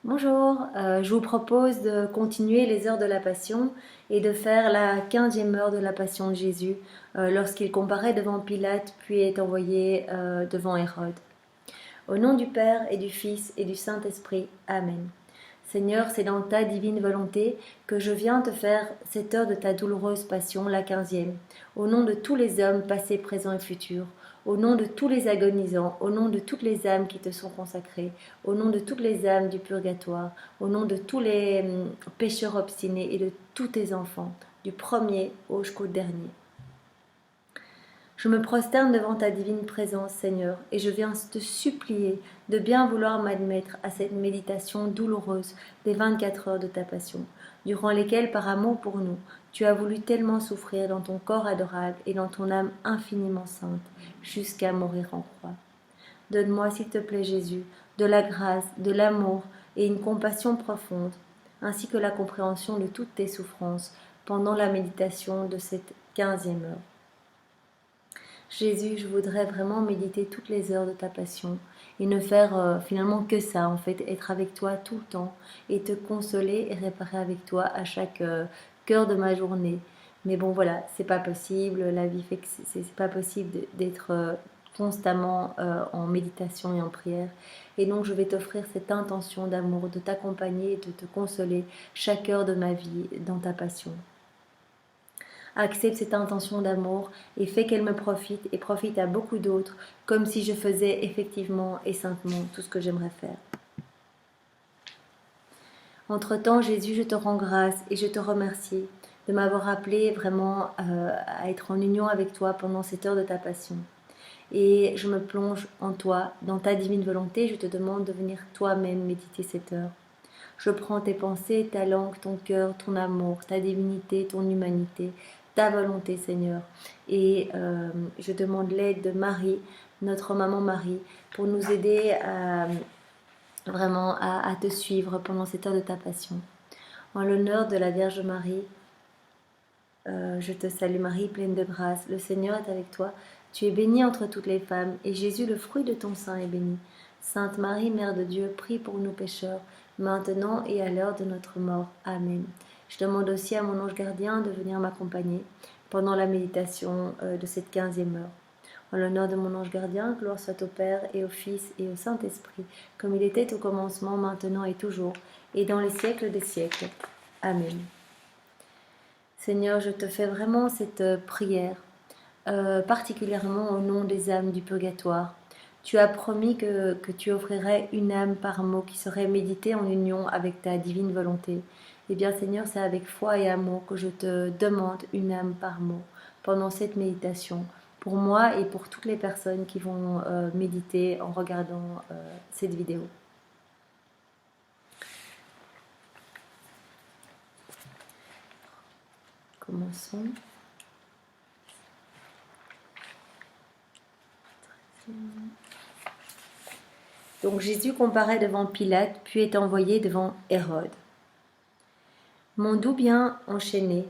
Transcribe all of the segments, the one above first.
Bonjour, je vous propose de continuer les heures de la Passion et de faire la 15e heure de la Passion de Jésus lorsqu'il comparaît devant Pilate puis est envoyé devant Hérode. Au nom du Père et du Fils et du Saint-Esprit, Amen. Seigneur, c'est dans ta divine volonté que je viens te faire cette heure de ta douloureuse passion, la 15e, au nom de tous les hommes passés, présents et futurs, au nom de tous les agonisants, au nom de toutes les âmes qui te sont consacrées, au nom de toutes les âmes du purgatoire, au nom de tous les pécheurs obstinés et de tous tes enfants, du premier jusqu'au dernier. Je me prosterne devant ta divine présence, Seigneur, et je viens te supplier de bien vouloir m'admettre à cette méditation douloureuse des 24 heures de ta passion, durant lesquelles, par amour pour nous, tu as voulu tellement souffrir dans ton corps adorable et dans ton âme infiniment sainte, jusqu'à mourir en croix. Donne-moi, s'il te plaît, Jésus, de la grâce, de l'amour et une compassion profonde, ainsi que la compréhension de toutes tes souffrances pendant la méditation de cette 15e heure. Jésus, je voudrais vraiment méditer toutes les heures de ta passion et ne faire finalement que ça, en fait, être avec toi tout le temps et te consoler et réparer avec toi à chaque cœur de ma journée. Mais bon, voilà, c'est pas possible, la vie fait que c'est pas possible d'être constamment en méditation et en prière. Et donc, je vais t'offrir cette intention d'amour, de t'accompagner et de te consoler chaque heure de ma vie dans ta passion. Accepte cette intention d'amour et fais qu'elle me profite et profite à beaucoup d'autres, comme si je faisais effectivement et saintement tout ce que j'aimerais faire. Entre-temps, Jésus, je te rends grâce et je te remercie de m'avoir appelé vraiment à être en union avec toi pendant cette heure de ta passion. Et je me plonge en toi, dans ta divine volonté, je te demande de venir toi-même méditer cette heure. Je prends tes pensées, ta langue, ton cœur, ton amour, ta divinité, ton humanité, ta volonté, Seigneur. Et je demande l'aide de Marie, notre maman Marie, pour nous aider vraiment à te suivre pendant cette heure de ta passion. En l'honneur de la Vierge Marie, je te salue Marie, pleine de grâce. Le Seigneur est avec toi. Tu es bénie entre toutes les femmes, et Jésus, le fruit de ton sein, est béni. Sainte Marie, Mère de Dieu, prie pour nous pécheurs, maintenant et à l'heure de notre mort. Amen. Je demande aussi à mon ange gardien de venir m'accompagner pendant la méditation de cette 15e heure. En l'honneur de mon ange gardien, gloire soit au Père et au Fils et au Saint-Esprit, comme il était au commencement, maintenant et toujours, et dans les siècles des siècles. Amen. Seigneur, je te fais vraiment cette prière, particulièrement au nom des âmes du purgatoire. Tu as promis que tu offrirais une âme par mot qui serait méditée en union avec ta divine volonté. Eh bien, Seigneur, c'est avec foi et amour que je te demande une âme par mot pendant cette méditation, pour moi et pour toutes les personnes qui vont méditer en regardant cette vidéo. Commençons. Donc Jésus comparaît devant Pilate, puis est envoyé devant Hérode. Mon doux bien enchaîné,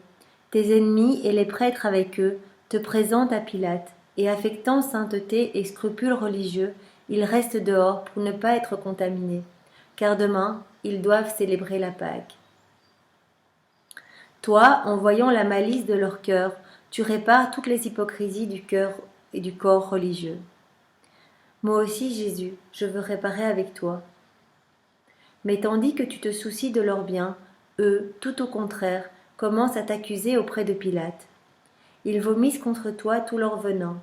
tes ennemis et les prêtres avec eux te présentent à Pilate, et affectant sainteté et scrupules religieux, ils restent dehors pour ne pas être contaminés, car demain ils doivent célébrer la Pâque. Toi, en voyant la malice de leur cœur, tu répares toutes les hypocrisies du cœur et du corps religieux. Moi aussi, Jésus, je veux réparer avec toi. Mais tandis que tu te soucies de leur bien, eux, tout au contraire, commencent à t'accuser auprès de Pilate. Ils vomissent contre toi tout leur venin.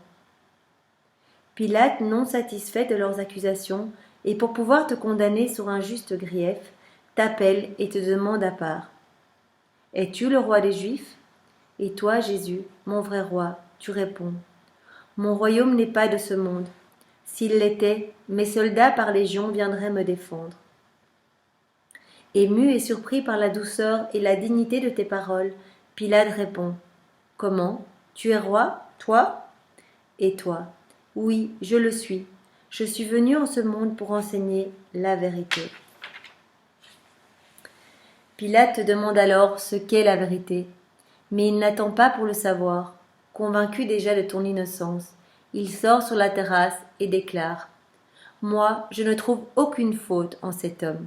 Pilate, non satisfait de leurs accusations, et pour pouvoir te condamner sur un juste grief, t'appelle et te demande à part. Es-tu le roi des Juifs ? Et toi, Jésus, mon vrai roi, tu réponds. Mon royaume n'est pas de ce monde. S'il l'était, mes soldats par légion viendraient me défendre. Ému et surpris par la douceur et la dignité de tes paroles, Pilate répond. Comment ? Tu es roi, toi ? Et toi ? Oui, je le suis. Je suis venu en ce monde pour enseigner la vérité. Pilate te demande alors ce qu'est la vérité, mais il n'attend pas pour le savoir. Convaincu déjà de ton innocence, il sort sur la terrasse et déclare : Moi, je ne trouve aucune faute en cet homme.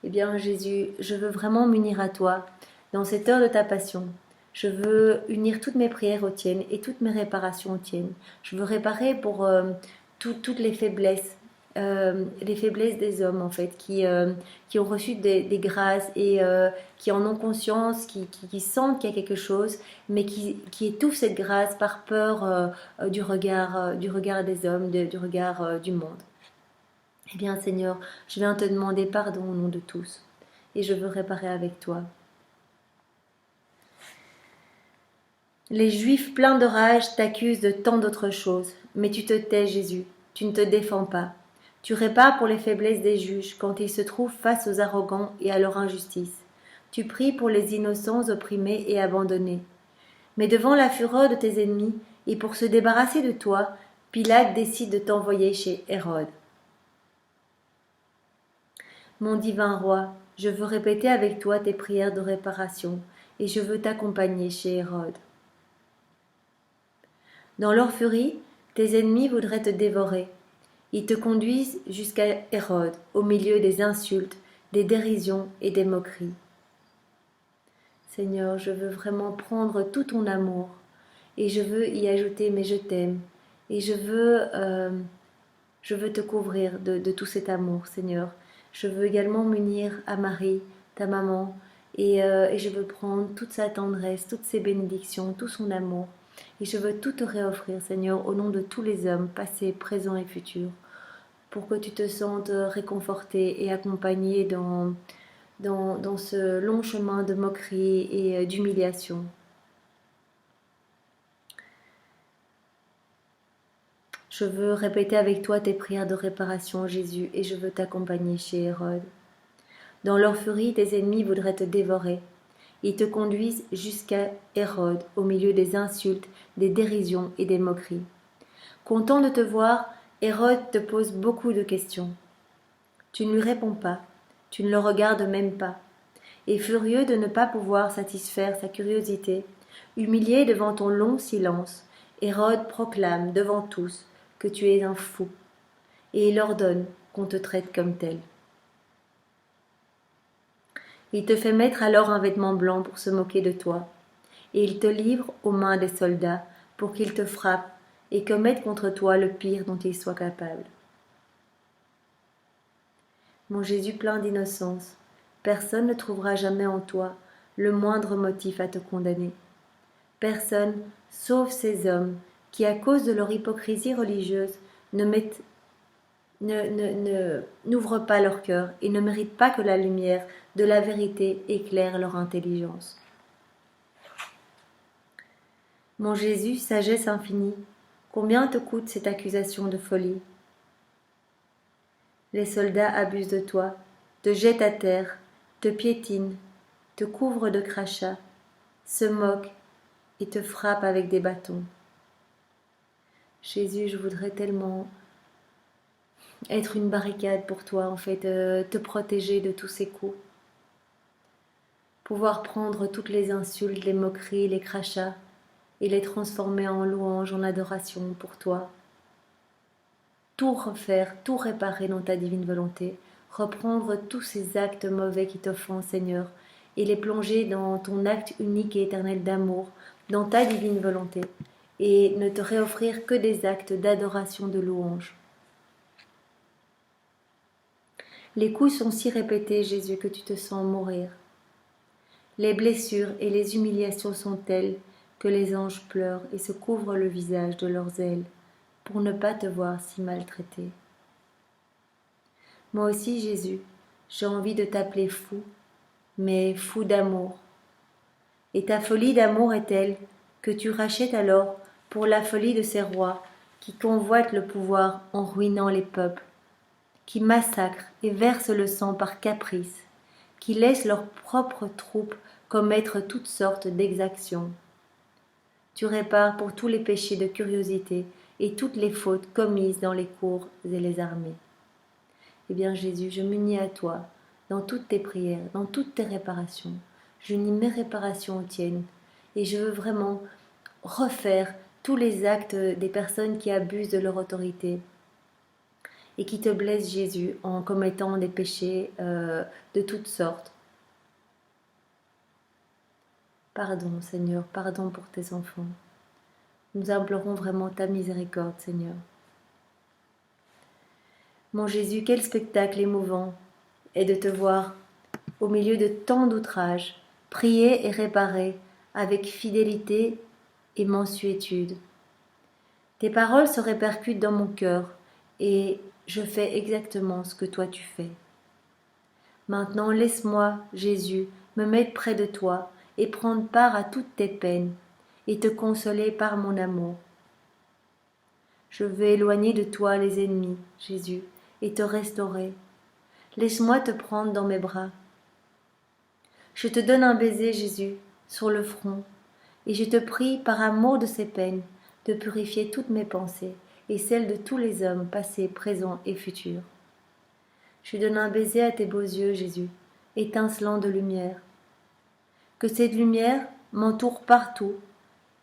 Eh bien Jésus, je veux vraiment m'unir à toi dans cette heure de ta passion. Je veux unir toutes mes prières aux tiennes et toutes mes réparations aux tiennes. Je veux réparer pour toutes les faiblesses des hommes en fait, qui ont reçu des grâces et qui en ont conscience, qui sentent qu'il y a quelque chose, mais qui étouffent cette grâce par peur du regard des hommes, du regard du monde. Eh bien Seigneur, je viens te demander pardon au nom de tous et je veux réparer avec toi. Les Juifs pleins de rage t'accusent de tant d'autres choses, mais tu te tais Jésus, tu ne te défends pas. Tu répares pour les faiblesses des juges quand ils se trouvent face aux arrogants et à leur injustice. Tu pries pour les innocents opprimés et abandonnés. Mais devant la fureur de tes ennemis et pour se débarrasser de toi, Pilate décide de t'envoyer chez Hérode. Mon divin roi, je veux répéter avec toi tes prières de réparation et je veux t'accompagner chez Hérode. Dans leur furie, tes ennemis voudraient te dévorer. Ils te conduisent jusqu'à Hérode, au milieu des insultes, des dérisions et des moqueries. Seigneur, je veux vraiment prendre tout ton amour et je veux y ajouter mais je t'aime et je veux te couvrir de tout cet amour, Seigneur. Je veux également m'unir à Marie, ta maman, et je veux prendre toute sa tendresse, toutes ses bénédictions, tout son amour. Et je veux tout te réoffrir, Seigneur, au nom de tous les hommes, passés, présents et futurs, pour que tu te sentes réconforté et accompagné dans ce long chemin de moquerie et d'humiliation. Je veux répéter avec toi tes prières de réparation, Jésus, et je veux t'accompagner chez Hérode. Dans leur furie, tes ennemis voudraient te dévorer. Ils te conduisent jusqu'à Hérode, au milieu des insultes, des dérisions et des moqueries. Content de te voir, Hérode te pose beaucoup de questions. Tu ne lui réponds pas, tu ne le regardes même pas. Et furieux de ne pas pouvoir satisfaire sa curiosité, humilié devant ton long silence, Hérode proclame devant tous que tu es un fou, et il ordonne qu'on te traite comme tel. Il te fait mettre alors un vêtement blanc pour se moquer de toi, et il te livre aux mains des soldats pour qu'ils te frappent et commettent contre toi le pire dont ils soient capables. Mon Jésus plein d'innocence, personne ne trouvera jamais en toi le moindre motif à te condamner. Personne, sauf ces hommes qui, à cause de leur hypocrisie religieuse, n'ouvrent pas leur cœur et ne méritent pas que la lumière de la vérité éclaire leur intelligence. Mon Jésus, sagesse infinie, combien te coûte cette accusation de folie? Les soldats abusent de toi, te jettent à terre, te piétinent, te couvrent de crachats, se moquent et te frappent avec des bâtons. Jésus, je voudrais tellement être une barricade pour toi, en fait, te protéger de tous ces coups. Pouvoir prendre toutes les insultes, les moqueries, les crachats et les transformer en louange, en adoration pour toi. Tout refaire, tout réparer dans ta divine volonté, reprendre tous ces actes mauvais qui t'offensent, Seigneur, et les plonger dans ton acte unique et éternel d'amour, dans ta divine volonté, et ne te réoffrir que des actes d'adoration, de louange. Les coups sont si répétés, Jésus, que tu te sens mourir. Les blessures et les humiliations sont telles que les anges pleurent et se couvrent le visage de leurs ailes pour ne pas te voir si maltraité. Moi aussi, Jésus, j'ai envie de t'appeler fou, mais fou d'amour. Et ta folie d'amour est telle que tu rachètes alors pour la folie de ces rois qui convoitent le pouvoir en ruinant les peuples, qui massacrent et versent le sang par caprice, qui laissent leurs propres troupes commettre toutes sortes d'exactions. Tu répares pour tous les péchés de curiosité et toutes les fautes commises dans les cours et les armées. Eh bien Jésus, je m'unis à toi dans toutes tes prières, dans toutes tes réparations. J'unis mes réparations aux tiennes et je veux vraiment refaire tous les actes des personnes qui abusent de leur autorité et qui te blessent, Jésus, en commettant des péchés de toutes sortes. Pardon, Seigneur, pardon pour tes enfants. Nous implorons vraiment ta miséricorde, Seigneur. Mon Jésus, quel spectacle émouvant est de te voir, au milieu de tant d'outrages, prier et réparer avec fidélité et mansuétude. Tes paroles se répercutent dans mon cœur et je fais exactement ce que toi tu fais. Maintenant, laisse-moi, Jésus, me mettre près de toi et prendre part à toutes tes peines et te consoler par mon amour. Je veux éloigner de toi les ennemis, Jésus, et te restaurer. Laisse-moi te prendre dans mes bras. Je te donne un baiser, Jésus, sur le front, et je te prie, par amour de ces peines, de purifier toutes mes pensées et celles de tous les hommes passés, présents et futurs. Je donne un baiser à tes beaux yeux, Jésus, étincelants de lumière. Que cette lumière m'entoure partout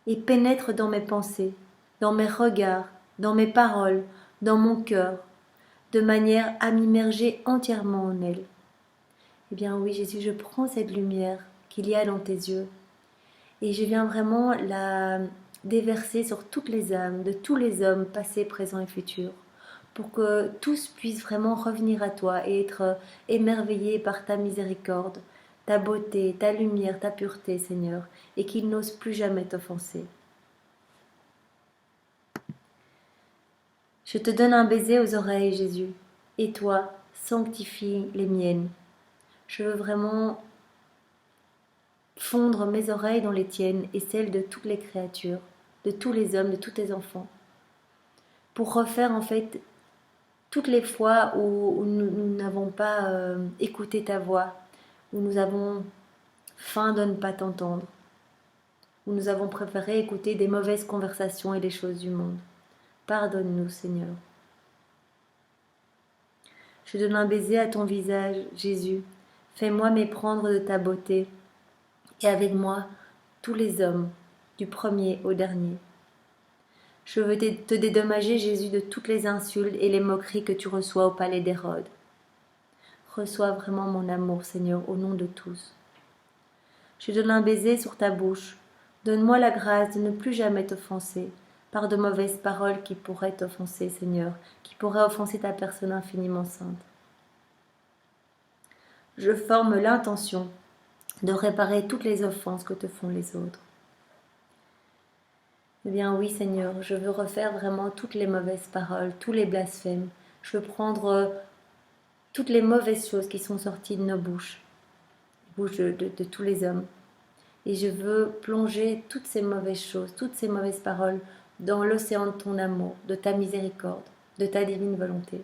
et pénètre dans mes pensées, dans mes regards, dans mes paroles, dans mon cœur, de manière à m'immerger entièrement en elle. Eh bien oui, Jésus, je prends cette lumière qu'il y a dans tes yeux et je viens vraiment la déverser sur toutes les âmes de tous les hommes passés, présents et futurs, pour que tous puissent vraiment revenir à toi et être émerveillés par ta miséricorde, ta beauté, ta lumière, ta pureté, Seigneur, et qu'ils n'osent plus jamais t'offenser. Je te donne un baiser aux oreilles, Jésus, et toi, sanctifie les miennes. Je veux vraiment fondre mes oreilles dans les tiennes et celles de toutes les créatures, de tous les hommes, de tous tes enfants, pour refaire en fait toutes les fois où nous n'avons pas écouté ta voix, où nous avons faim de ne pas t'entendre, où nous avons préféré écouter des mauvaises conversations et des choses du monde. Pardonne-nous, Seigneur. Je donne un baiser à ton visage, Jésus. Fais-moi m'éprendre de ta beauté, et avec moi tous les hommes, du premier au dernier. Je veux te dédommager, Jésus, de toutes les insultes et les moqueries que tu reçois au palais d'Hérode. Reçois vraiment mon amour, Seigneur, au nom de tous. Je donne un baiser sur ta bouche. Donne-moi la grâce de ne plus jamais t'offenser par de mauvaises paroles qui pourraient t'offenser, Seigneur, qui pourraient offenser ta personne infiniment sainte. Je forme l'intention de réparer toutes les offenses que te font les autres. Eh bien oui, Seigneur, je veux refaire vraiment toutes les mauvaises paroles, tous les blasphèmes. Je veux prendre toutes les mauvaises choses qui sont sorties de nos bouches, les bouches de tous les hommes. Et je veux plonger toutes ces mauvaises choses, toutes ces mauvaises paroles dans l'océan de ton amour, de ta miséricorde, de ta divine volonté.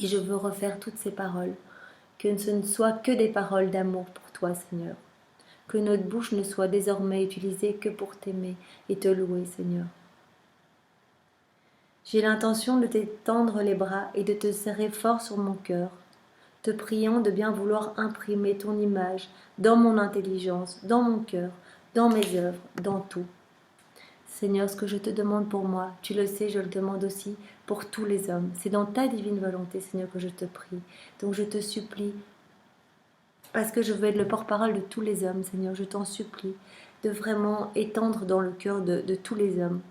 Et je veux refaire toutes ces paroles, que ce ne soit que des paroles d'amour pour toi, Seigneur. Que notre bouche ne soit désormais utilisée que pour t'aimer et te louer, Seigneur. J'ai l'intention de t'étendre les bras et de te serrer fort sur mon cœur, te priant de bien vouloir imprimer ton image dans mon intelligence, dans mon cœur, dans mes œuvres, dans tout. Seigneur, ce que je te demande pour moi, tu le sais, je le demande aussi pour tous les hommes. C'est dans ta divine volonté, Seigneur, que je te prie. Donc je te supplie, parce que je veux être le porte-parole de tous les hommes, Seigneur, je t'en supplie de vraiment étendre dans le cœur de tous les hommes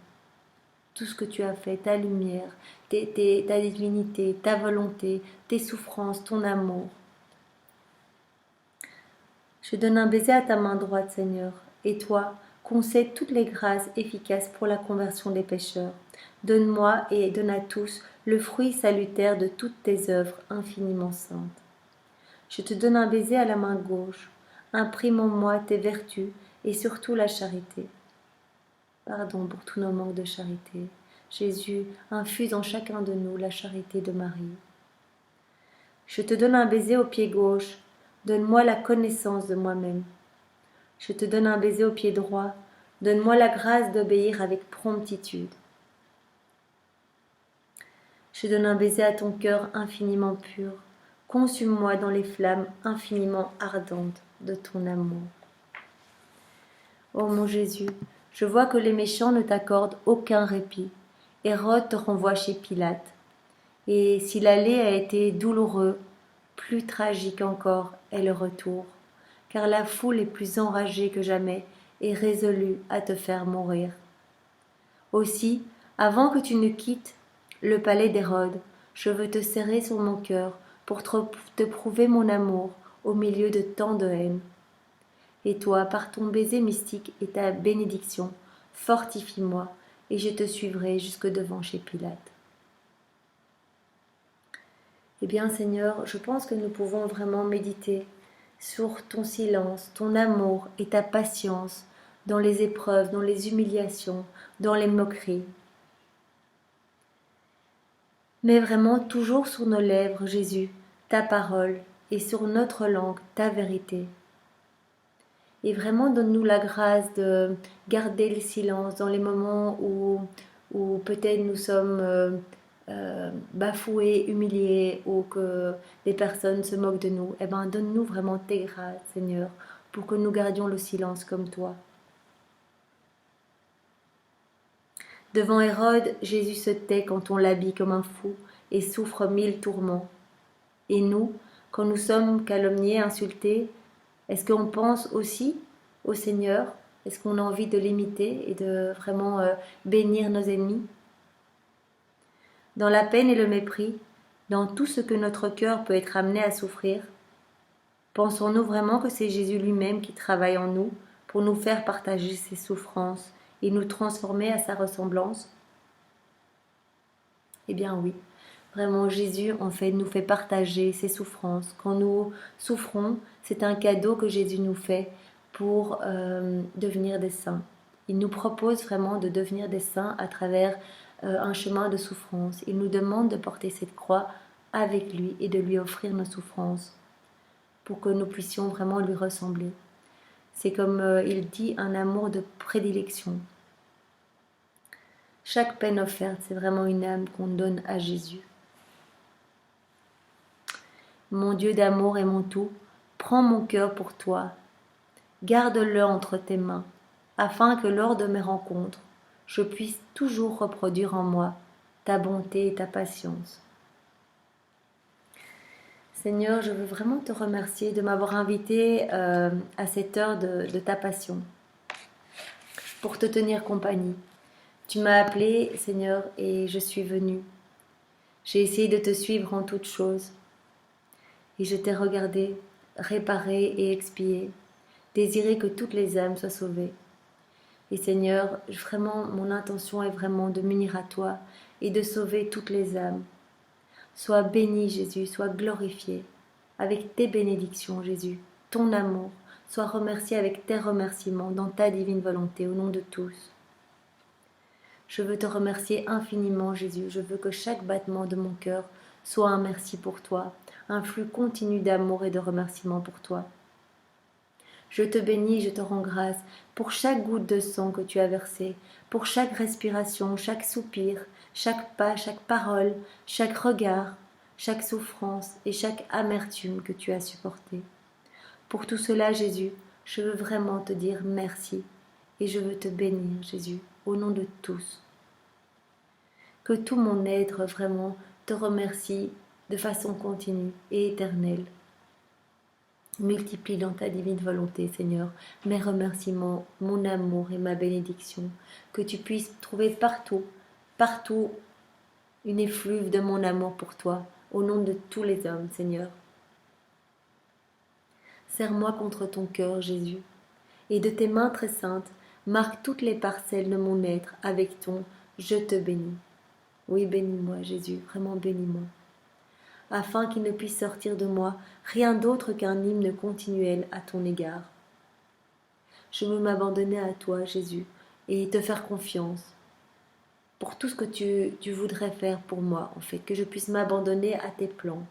tout ce que tu as fait, ta lumière, ta divinité, ta volonté, tes souffrances, ton amour. Je donne un baiser à ta main droite, Seigneur, et toi, concède toutes les grâces efficaces pour la conversion des pécheurs. Donne-moi et donne à tous le fruit salutaire de toutes tes œuvres infiniment saintes. Je te donne un baiser à la main gauche. Imprime en moi tes vertus et surtout la charité. Pardon pour tous nos manques de charité. Jésus, infuse en chacun de nous la charité de Marie. Je te donne un baiser au pied gauche. Donne-moi la connaissance de moi-même. Je te donne un baiser au pied droit. Donne-moi la grâce d'obéir avec promptitude. Je donne un baiser à ton cœur infiniment pur. Consume-moi dans les flammes infiniment ardentes de ton amour. Ô mon Jésus, je vois que les méchants ne t'accordent aucun répit. Hérode te renvoie chez Pilate. Et si l'aller a été douloureux, plus tragique encore est le retour, car la foule est plus enragée que jamais et résolue à te faire mourir. Aussi, avant que tu ne quittes le palais d'Hérode, je veux te serrer sur mon cœur pour te prouver mon amour au milieu de tant de haine. Et toi, par ton baiser mystique et ta bénédiction, fortifie-moi, et je te suivrai jusque devant chez Pilate. Eh bien, Seigneur, je pense que nous pouvons vraiment méditer sur ton silence, ton amour et ta patience dans les épreuves, dans les humiliations, dans les moqueries. Mais vraiment toujours sur nos lèvres, Jésus, ta parole, et sur notre langue, ta vérité. Et vraiment donne-nous la grâce de garder le silence dans les moments où peut-être nous sommes bafoués, humiliés, ou que des personnes se moquent de nous. Eh bien, donne-nous vraiment tes grâces, Seigneur, pour que nous gardions le silence comme toi. Devant Hérode, Jésus se tait quand on l'habille comme un fou et souffre 1000 tourments. Et nous, quand nous sommes calomniés, insultés, est-ce qu'on pense aussi au Seigneur? Est-ce qu'on a envie de l'imiter et de vraiment bénir nos ennemis? Dans la peine et le mépris, dans tout ce que notre cœur peut être amené à souffrir, pensons-nous vraiment que c'est Jésus lui-même qui travaille en nous pour nous faire partager ses souffrances et nous transformer à sa ressemblance? Eh bien oui, vraiment Jésus en fait nous fait partager ses souffrances. Quand nous souffrons, c'est un cadeau que Jésus nous fait pour devenir des saints. Il nous propose vraiment de devenir des saints à travers un chemin de souffrance. Il nous demande de porter cette croix avec lui et de lui offrir nos souffrances pour que nous puissions vraiment lui ressembler. C'est comme il dit, un amour de prédilection. Chaque peine offerte, c'est vraiment une âme qu'on donne à Jésus. Mon Dieu d'amour et mon tout, prends mon cœur pour toi. Garde-le entre tes mains, afin que lors de mes rencontres, je puisse toujours reproduire en moi ta bonté et ta patience. Seigneur, je veux vraiment te remercier de m'avoir invité à cette heure de ta passion, pour te tenir compagnie. Tu m'as appelé, Seigneur, et je suis venue. J'ai essayé de te suivre en toutes choses. Et je t'ai regardé, réparé et expié, désiré que toutes les âmes soient sauvées. Et Seigneur, vraiment, mon intention est vraiment de m'unir à toi et de sauver toutes les âmes. Sois béni, Jésus, sois glorifié avec tes bénédictions, Jésus, ton amour. Sois remercié avec tes remerciements dans ta divine volonté, au nom de tous. Je veux te remercier infiniment, Jésus. Je veux que chaque battement de mon cœur soit un merci pour toi, un flux continu d'amour et de remerciements pour toi. Je te bénis, je te rends grâce pour chaque goutte de sang que tu as versé, pour chaque respiration, chaque soupir, chaque pas, chaque parole, chaque regard, chaque souffrance et chaque amertume que tu as supportée. Pour tout cela, Jésus, je veux vraiment te dire merci et je veux te bénir, Jésus, au nom de tous. Que tout mon être vraiment te remercie de façon continue et éternelle. Multiplie dans ta divine volonté, Seigneur, mes remerciements, mon amour et ma bénédiction. Que tu puisses trouver partout, partout, une effluve de mon amour pour toi, au nom de tous les hommes, Seigneur. Serre-moi contre ton cœur, Jésus, et de tes mains très saintes, marque toutes les parcelles de mon être avec ton « Je te bénis ». Oui, bénis-moi, Jésus, vraiment bénis-moi. Afin qu'il ne puisse sortir de moi rien d'autre qu'un hymne continuel à ton égard. Je veux m'abandonner à toi, Jésus, et te faire confiance pour tout ce que tu voudrais faire pour moi, en fait, que je puisse m'abandonner à tes plans.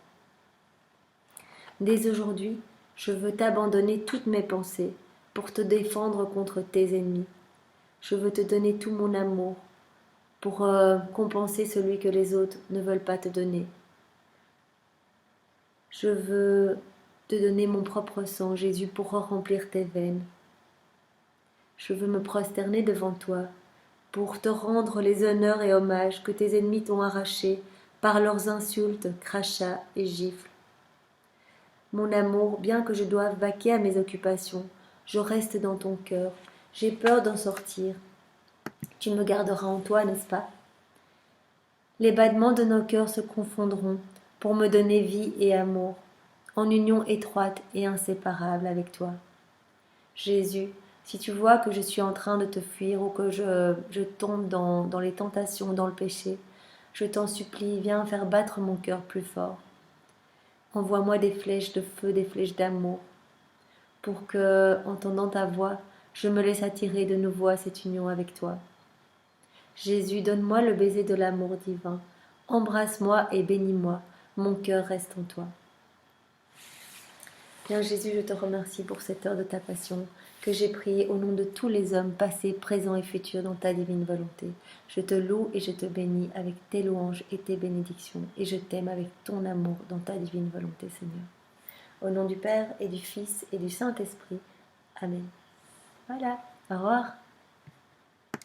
Dès aujourd'hui, je veux t'abandonner toutes mes pensées pour te défendre contre tes ennemis. Je veux te donner tout mon amour pour compenser celui que les autres ne veulent pas te donner. Je veux te donner mon propre sang, Jésus, pour remplir tes veines. Je veux me prosterner devant toi, pour te rendre les honneurs et hommages que tes ennemis t'ont arrachés par leurs insultes, crachats et gifles. Mon amour, bien que je doive vaquer à mes occupations, je reste dans ton cœur. J'ai peur d'en sortir. Tu me garderas en toi, n'est-ce pas? Les battements de nos cœurs se confondront pour me donner vie et amour, en union étroite et inséparable avec toi. Jésus, si tu vois que je suis en train de te fuir ou que je tombe dans les tentations, dans le péché, je t'en supplie, viens faire battre mon cœur plus fort. Envoie-moi des flèches de feu, des flèches d'amour, pour que, entendant ta voix, je me laisse attirer de nouveau à cette union avec toi. Jésus, donne-moi le baiser de l'amour divin. Embrasse-moi et bénis-moi. Mon cœur reste en toi. Bien Jésus, je te remercie pour cette heure de ta passion que j'ai priée au nom de tous les hommes passés, présents et futurs dans ta divine volonté. Je te loue et je te bénis avec tes louanges et tes bénédictions et je t'aime avec ton amour dans ta divine volonté, Seigneur. Au nom du Père et du Fils et du Saint-Esprit. Amen. Voilà. Au revoir.